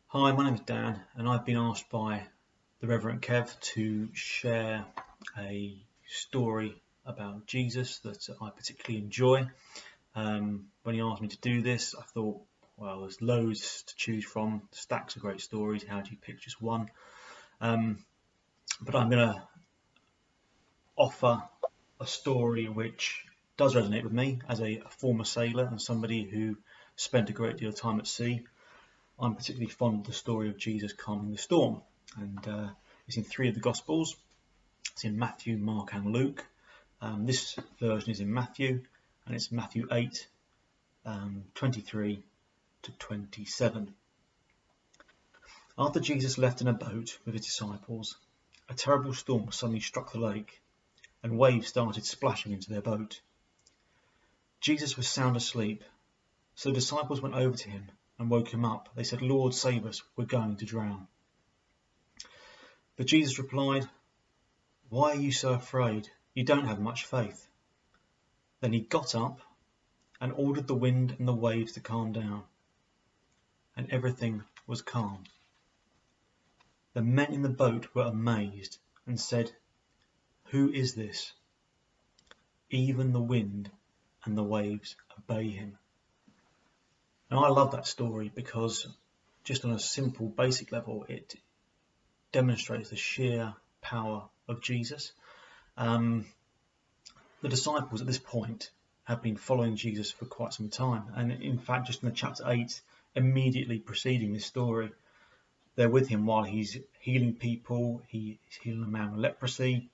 Hi, my name is Dan, and I've been asked by the Reverend Kev to share a story about Jesus that I particularly enjoy. When he asked me to do this, I thought, well, there's loads to choose from, stacks of great stories. How do you pick just one? But I'm going to offer a story which does resonate with me as a former sailor and somebody who spent a great deal of time at sea. I'm particularly fond of the story of Jesus calming the storm, and it's in three of the Gospels. It's in Matthew, Mark, and Luke. This version is in Matthew, and it's Matthew 8, 23 to 27. After Jesus left in a boat with his disciples, a terrible storm suddenly struck the lake, and waves started splashing into their boat. Jesus was sound asleep, so the disciples went over to him and woke him up. They said, "Lord, save us, we're going to drown." But Jesus replied, "Why are you so afraid? You don't have much faith." Then he got up and ordered the wind and the waves to calm down, and everything was calm. The men in the boat were amazed and said, "Who is this? Even the wind and the waves obey him." And I love that story because just on a simple, basic level, it demonstrates the sheer power of Jesus. The disciples at this point have been following Jesus for quite some time, and in fact, just in the chapter 8, immediately preceding this story, they're with him while he's healing people. He's healing a man with leprosy.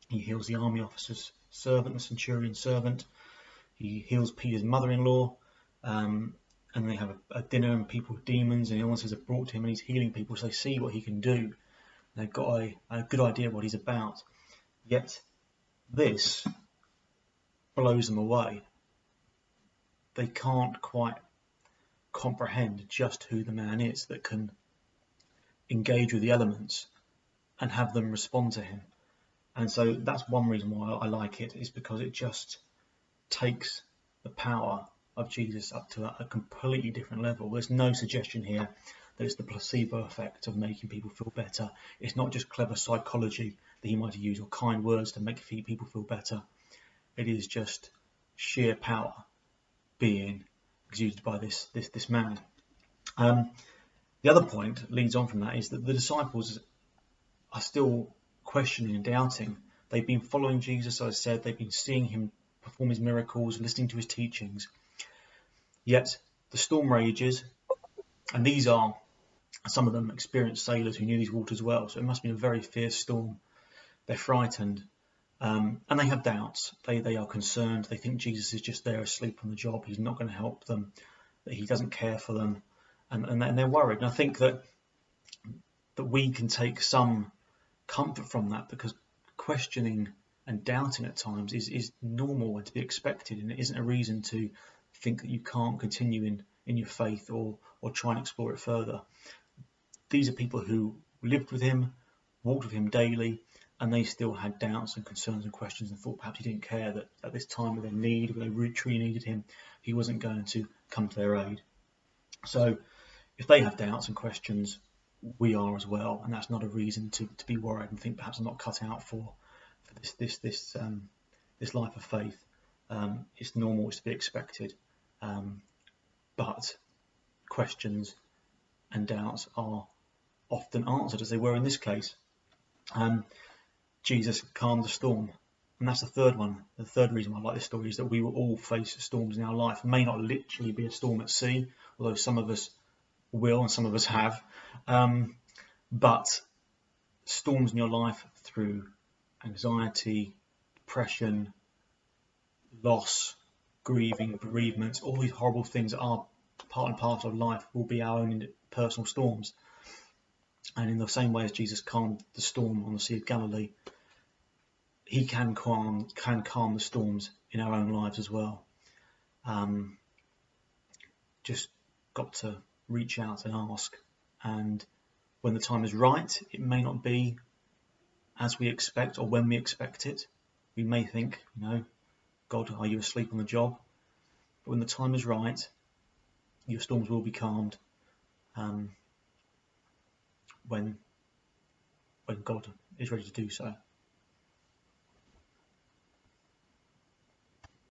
He heals the army officer's servant, the centurion's servant. He heals Peter's mother-in-law, and they have a dinner, and people with demons and illnesses are brought to him, and he's healing people, so they see what he can do. And they've got a good idea of what he's about. Yet this blows them away. They can't quite comprehend just who the man is that can engage with the elements and have them respond to him. And so that's one reason why I like it, is because it just takes the power of Jesus up to a completely different level. There's no suggestion here that it's the placebo effect of making people feel better. It's not just clever psychology that he might use or kind words to make people feel better. It is just sheer power being exuded by this man. The other point leads on from that is that the disciples are still questioning and doubting. They've been following Jesus, as I said, they've been seeing him perform his miracles, listening to his teachings. Yet the storm rages, and these are some of them experienced sailors who knew these waters well, so it must be a very fierce storm. They're frightened, and they have doubts. They are concerned. They think Jesus is just there asleep on the job. He's not going to help them, that he doesn't care for them, and they're worried. And I think that we can take some comfort from that, because questioning and doubting at times is normal and to be expected, and it isn't a reason to think that you can't continue in your faith or try and explore it further. These are people who lived with him, walked with him daily, and they still had doubts and concerns and questions, and thought perhaps he didn't care, that at this time of their need, when they truly needed him, he wasn't going to come to their aid. So if they have doubts and questions, we are as well, and that's not a reason to be worried and think perhaps I'm not cut out for this life of faith. It's normal, it's to be expected, but questions and doubts are often answered, as they were in this case. Jesus calmed the storm, and that's the third one. The third reason I like this story is that we will all face storms in our life. It may not literally be a storm at sea, although some of us will and some of us have, but storms in your life through anxiety, depression, loss, grieving, bereavement, all these horrible things that are part and parcel of life will be our own personal storms. And in the same way as Jesus calmed the storm on the Sea of Galilee, he can calm the storms in our own lives as well. Just got to reach out and ask, and when the time is right, it may not be as we expect or when we expect it. We may think, God, are you asleep on the job? But when the time is right, your storms will be calmed. when God is ready to do so.